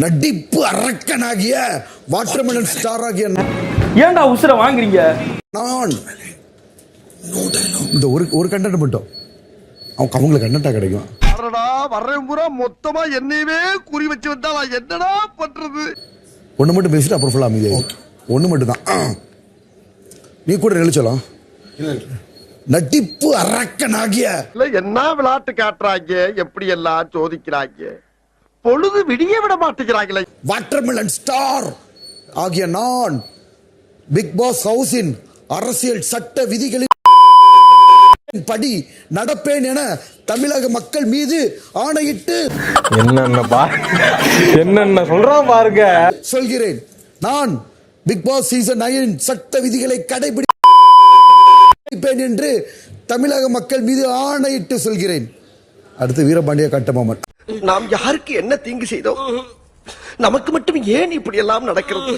நடிப்பு அரக்கனாகிய watermelon star ஆகிய ஏன்டா உசுர வாங்குறீங்க? நான் இந்த ஒரு கண்டென்ட் மட்டும் அவங்களுக்கு கண்டென்ட்டா கிடைக்கும். வர்றேன் பூரா மொத்தமா என்னையவே குறி வச்சு வந்தா நான் என்னடா பண்றது? ஒண்ணு மட்டும் பேசிட்டு அப்புறம் ஃபுல்லா அமைதியா ஒண்ணு மட்டும் தான். நீ கூட எழுச்சலாம் நடிப்பு அரக்கனாகிய என்ன விளையாட்டு காட்டுறாங்க, எப்படி எல்லாம் சோதிக்கிறாங்க, பொழுது விடிய விட மாட்டேங்கிறாங்களே. வாட்டர்மெலன் ஸ்டார் ஆகிய நான் பிக் பாஸ் ஹவுஸின் அரசியல் சட்ட விதிகளின் படி நடப்பேன் என தமிழக மக்கள் மீது ஆணையிட்டு என்னென்ன சொல்றான் பாருங்க சொல்கிறேன். நான் பிக் பாஸ் சீசன் 9 சட்ட விதிகளை கடைபிடிப்பேன் என்று தமிழக மக்கள் மீது ஆணையிட்டு சொல்கிறேன். அடுத்து வீரபாண்டிய கட்டபொம்மன். நாம் யாருக்கு என்ன தீங்கு செய்தோம்? நமக்கு மட்டும் ஏன் இப்படி எல்லாம் நடக்கிறது?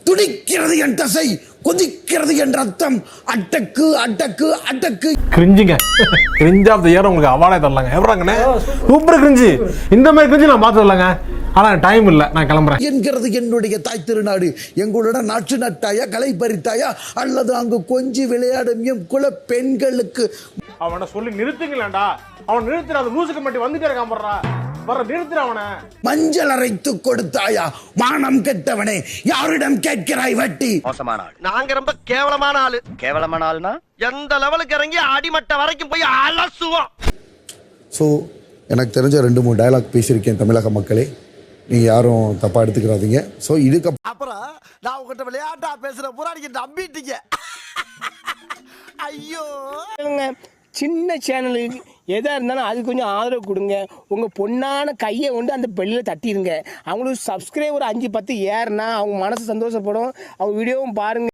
துடிக்கிறது என் தசை, கொதிக்கிறது என் ரத்தம், அட்டக்கு அட்டக்கு அட்டக்கு. கிரிஞ்சுங்க, கிரிஞ்ச் ஆஃப் தி இயர் உங்களுக்கு அவார்டே தரலாங்க. எவராங்கண்ணே சூப்பர் கிரிஞ்சு, இந்த மாதிரி கிரிஞ்சு நான் பார்த்து வரலாங்க. ஆனா டைம் இல்ல, நான் கிளம்புறேன் என்கிறது என்னுடைய தாய் திருநாடு. எங்களுடன் நாற்று நட்டாயா, களை பறித்தாயா, அல்லது அங்கு கொஞ்சி விளையாடும் எம் குல பெண்களுக்கு அவனை சொல்லி நிறுத்துங்களேன்டா. அவன் நிறுத்துற அந்த லூசுக்கு மட்டும் வந்துட்டே இருக்கான் போடுறா. வர நிறுத்துற அவனை. மஞ்சள் அரைத்து கொடுத்தாயா மானம் கெட்டவனே, யாரிடம் கேட்கிறாய் வட்டி? மோசமான ஆள். நாங்க ரொம்ப கேவலமான ஆளு. கேவலமான ஆளுனா எந்த லெவலுக்கு இறங்கி அடிமட்ட வரைக்கும் போய் அலசுவோம். ஸோ எனக்கு தெரிஞ்ச 2-3 டயலாக் பேசியிருக்கேன் தமிழக மக்களே, நீங்க யாரும் தப்பா எடுத்துக்கிறாதீங்க. ஸோ இதுக்கு அப்புறம் நான் உங்ககிட்ட விளையாட்டா பேசுற பூரா நீங்க நம்பிட்டீங்க. ஐயோ, சின்ன சேனலுக்கு எதாக இருந்தாலும் அது கொஞ்சம் ஆதரவு கொடுங்க. உங்கள் பொண்ணான கையை கொண்டு அந்த பெல்லில் தட்டிடுங்க. அவங்களுக்கு சப்ஸ்கிரைபர் 5-10 ஏறுனா அவங்க மனசு சந்தோஷப்படும். அவங்க வீடியோவும் பாருங்கள்.